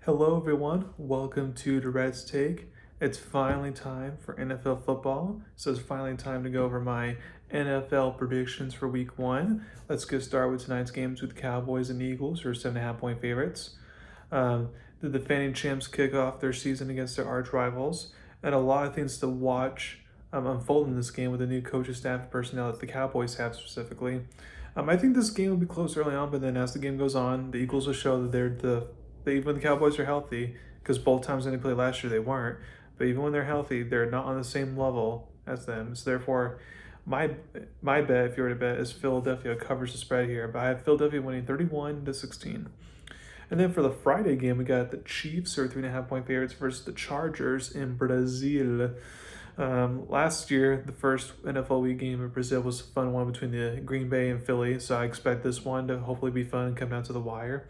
Hello, everyone. Welcome to Durrett's Take. It's finally time for NFL football, so it's finally time to go over my NFL predictions for Week 1. Let's get started with tonight's games with Cowboys and Eagles, who are 7.5-point favorites. Um, the defending champs kick off their season against their arch rivals, and a lot of things to watch unfold in this game with the new coaching staff and personnel that the Cowboys have specifically. I think this game will be close early on, but then as the game goes on, the Eagles will show that even when the Cowboys are healthy, because both times when they played last year they weren't, but even when they're healthy, they're not on the same level as them. So therefore, my my bet, if you were to bet, is Philadelphia covers the spread here. But I have Philadelphia winning 31-16. And then for the Friday game, we got the Chiefs, who are 3.5-point favorites, versus the Chargers in Brazil. Last year, the first NFL Week game in Brazil was a fun one between the Green Bay and Philly, so I expect this one to hopefully be fun and come down to the wire.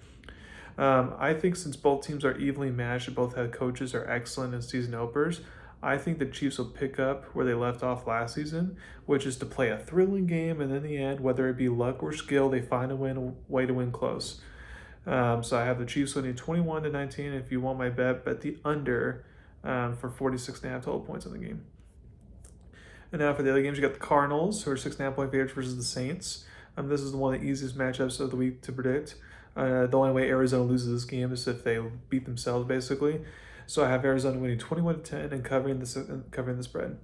I think since both teams are evenly matched and both head coaches are excellent as season openers, I think the Chiefs will pick up where they left off last season, which is to play a thrilling game, and in the end, whether it be luck or skill, they find a way to win close. So I have the Chiefs winning 21-19. If you want my bet the under for 46.5 total points in the game. And now for the other games, you got the Cardinals, who are 6.5-point favorites versus the Saints. This is one of the easiest matchups of the week to predict. The only way Arizona loses this game is if they beat themselves, basically. So I have Arizona winning 21-10 and covering the spread.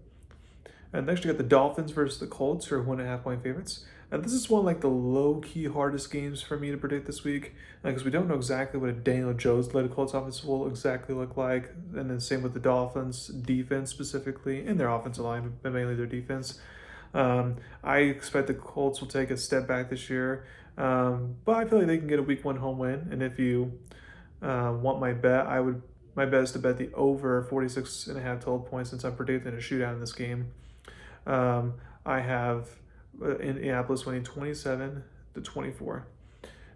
And next, you got the Dolphins versus the Colts, who are 1.5-point favorites. And this is one of the low-key hardest games for me to predict this week, because we don't know exactly what a Daniel Jones-led Colts offense will exactly look like. And then same with the Dolphins defense specifically, and their offensive line, but mainly their defense. I expect the Colts will take a step back this year, but I feel like they can get a Week 1 home win. And if you want my bet, my bet is to bet the over 46.5 total points, since I'm predicting a shootout in this game. I have Indianapolis winning 27-24.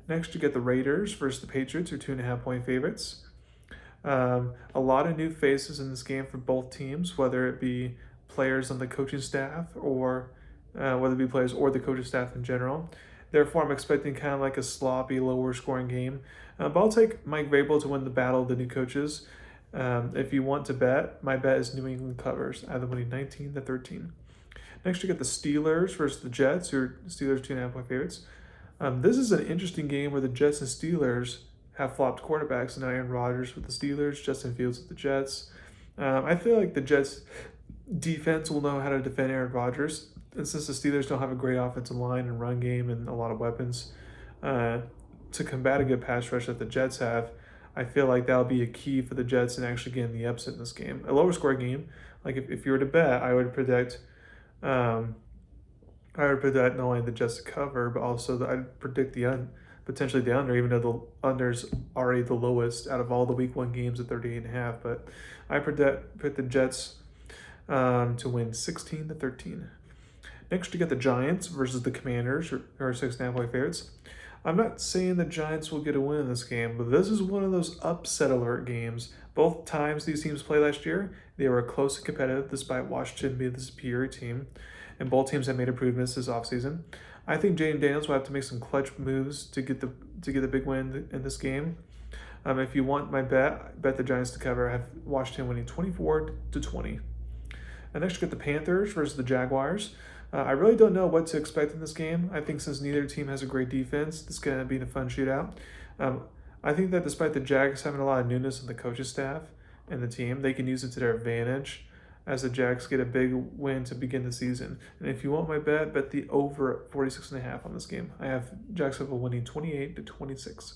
Next, you get the Raiders versus the Patriots, who are 2.5-point favorites. A lot of new faces in this game for both teams, whether it be players on the coaching staff or whether it be players or the coaching staff in general. Therefore, I'm expecting kind of like a sloppy, lower-scoring game. But I'll take Mike Vrabel to win the battle of the new coaches. If you want to bet, my bet is New England covers, either winning 19-13. Next, you get the Steelers versus the Jets, who are Steelers 2.5-point favorites. This is an interesting game where the Jets and Steelers have flopped quarterbacks, and Aaron Rodgers with the Steelers, Justin Fields with the Jets. I feel like the Jets defense will know how to defend Aaron Rodgers, and since the Steelers don't have a great offensive line and run game and a lot of weapons to combat a good pass rush that the Jets have, I feel like that'll be a key for the Jets in actually getting the upset in this game. A lower scoring game, like if you were to bet, I would predict not only the Jets to cover, but also I'd predict potentially the under, even though the under's already the lowest out of all the Week 1 games at 38.5. But I predict the Jets to win 16-13. Next, you get the Giants versus the Commanders, who are 6.5-point favorites. I'm not saying the Giants will get a win in this game, but this is one of those upset alert games. Both times these teams played last year, they were close and competitive despite Washington being the superior team, and both teams have made improvements this offseason. I think Jaden Daniels will have to make some clutch moves to get the big win in this game. If you want my bet the Giants to cover. I have Washington winning 24-20. And next, you get the Panthers versus the Jaguars. I really don't know what to expect in this game. I think since neither team has a great defense, it's going to be a fun shootout. I think that despite the Jags having a lot of newness in the coaching staff and the team, they can use it to their advantage as the Jags get a big win to begin the season. And if you want my bet the over 46.5 on this game. I have Jacksonville winning 28-26.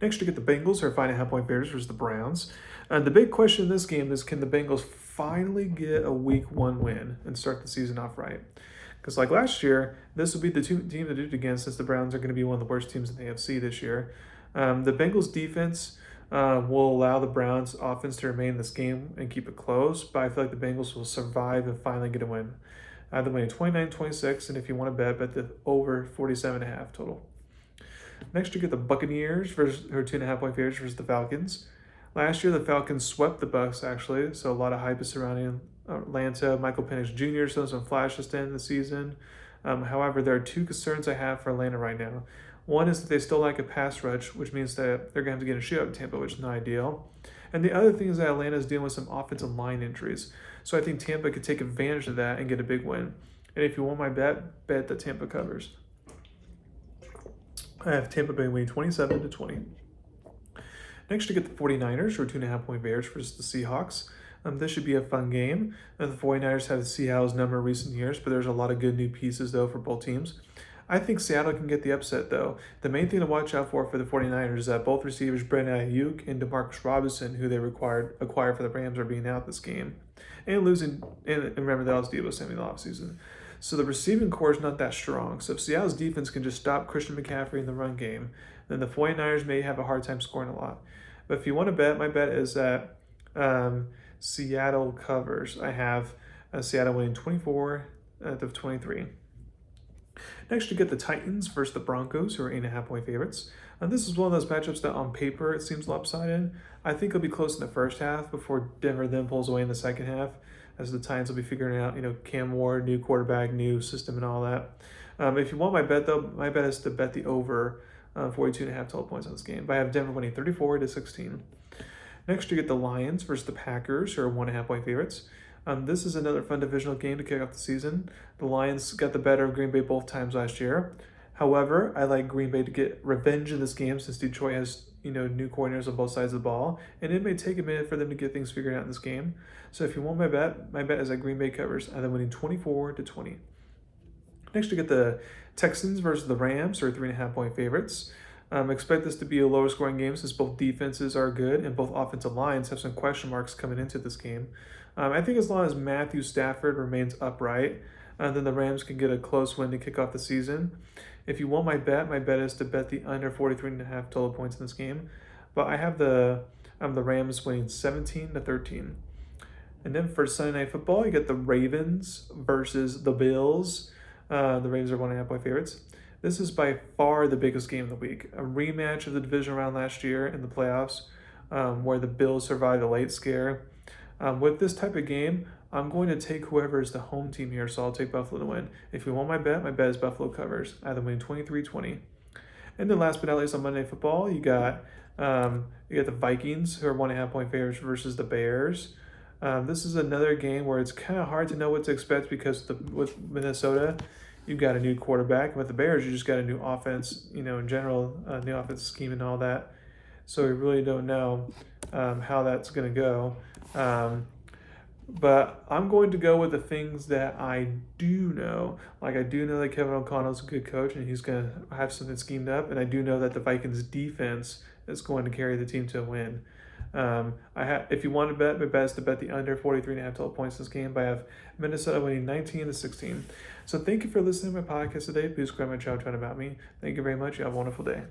Next, you get the Bengals, who are 5.5-point favorites versus the Browns. The big question in this game is, can the Bengals finally get a Week 1 win and start the season off right? Because like last year, this will be the team to do it against, since the Browns are going to be one of the worst teams in the AFC this year. The Bengals defense will allow the Browns offense to remain in this game and keep it close, but I feel like the Bengals will survive and finally get a win. Either winning 29-26, and if you want to bet the over 47.5 total. Next, you get the Buccaneers who are 2.5-point favorites versus the Falcons. Last year, the Falcons swept the Bucs, actually, so a lot of hype is surrounding Atlanta. Michael Penix Jr. showed some flashes to end the season. However, there are two concerns I have for Atlanta right now. One is that they still lack a pass rush, which means that they're going to have to get a shootout in Tampa, which is not ideal. And the other thing is that Atlanta is dealing with some offensive line injuries. So I think Tampa could take advantage of that and get a big win. And if you want my bet that Tampa covers. I have Tampa Bay winning 27-20. Next, you get the 49ers, who are 2.5-point favorites versus the Seahawks. This should be a fun game. The 49ers have the Seattle's number in recent years, but there's a lot of good new pieces, though, for both teams. I think Seattle can get the upset, though. The main thing to watch out for the 49ers is that both receivers, Brandon Ayuk and DeMarcus Robinson, who they acquired for the Rams, are being out this game. And remember, that was Deebo Samuel offseason. So the receiving core is not that strong. So if Seattle's defense can just stop Christian McCaffrey in the run game, then the 49ers may have a hard time scoring a lot. But if you want to bet, my bet is that Seattle covers. I have Seattle winning 24-23. Next, you get the Titans versus the Broncos, who are 8.5-point favorites. And this is one of those matchups that on paper it seems lopsided. I think it'll be close in the first half before Denver then pulls away in the second half, as the Titans will be figuring out, Cam Ward, new quarterback, new system, and all that. If you want my bet, though, my bet is to bet the over 42.5 total points on this game. But I have Denver winning 34-16. Next, you get the Lions versus the Packers, who are 1.5-point favorites. This is another fun divisional game to kick off the season. The Lions got the better of Green Bay both times last year. However, I like Green Bay to get revenge in this game since Detroit has new coordinators on both sides of the ball, and it may take a minute for them to get things figured out in this game. So if you want my bet is that Green Bay covers, and then winning 24-20. Next, you get the Texans versus the Rams, who are 3.5-point favorites. Expect this to be a lower scoring game since both defenses are good and both offensive lines have some question marks coming into this game. I think as long as Matthew Stafford remains upright, then the Rams can get a close win to kick off the season. If you want my bet is to bet the under 43.5 total points in this game. But I have the Rams winning 17-13. And then for Sunday Night Football, you get the Ravens versus the Bills. The Ravens are 1.5-point favorites. This is by far the biggest game of the week. A rematch of the division round last year in the playoffs, where the Bills survived a late scare. With this type of game, I'm going to take whoever is the home team here, so I'll take Buffalo to win. If you want my bet is Buffalo covers, either winning 23-20. And then last but not least on Monday Night Football, you got the Vikings, who are 1.5-point favorites versus the Bears. This is another game where it's kind of hard to know what to expect because with Minnesota, you've got a new quarterback. With the Bears, you just got a new offense, in general, new offensive scheme and all that. So we really don't know how that's going to go. But I'm going to go with the things that I do know. Like I do know that Kevin O'Connell's a good coach and he's going to have something schemed up. And I do know that the Vikings defense is going to carry the team to a win. If you want to bet, my bet is to bet the under 43.5 total points in this game. But I have Minnesota winning 19-16. So thank you for listening to my podcast today. Please subscribe to my channel, about me. Thank you very much. You have a wonderful day.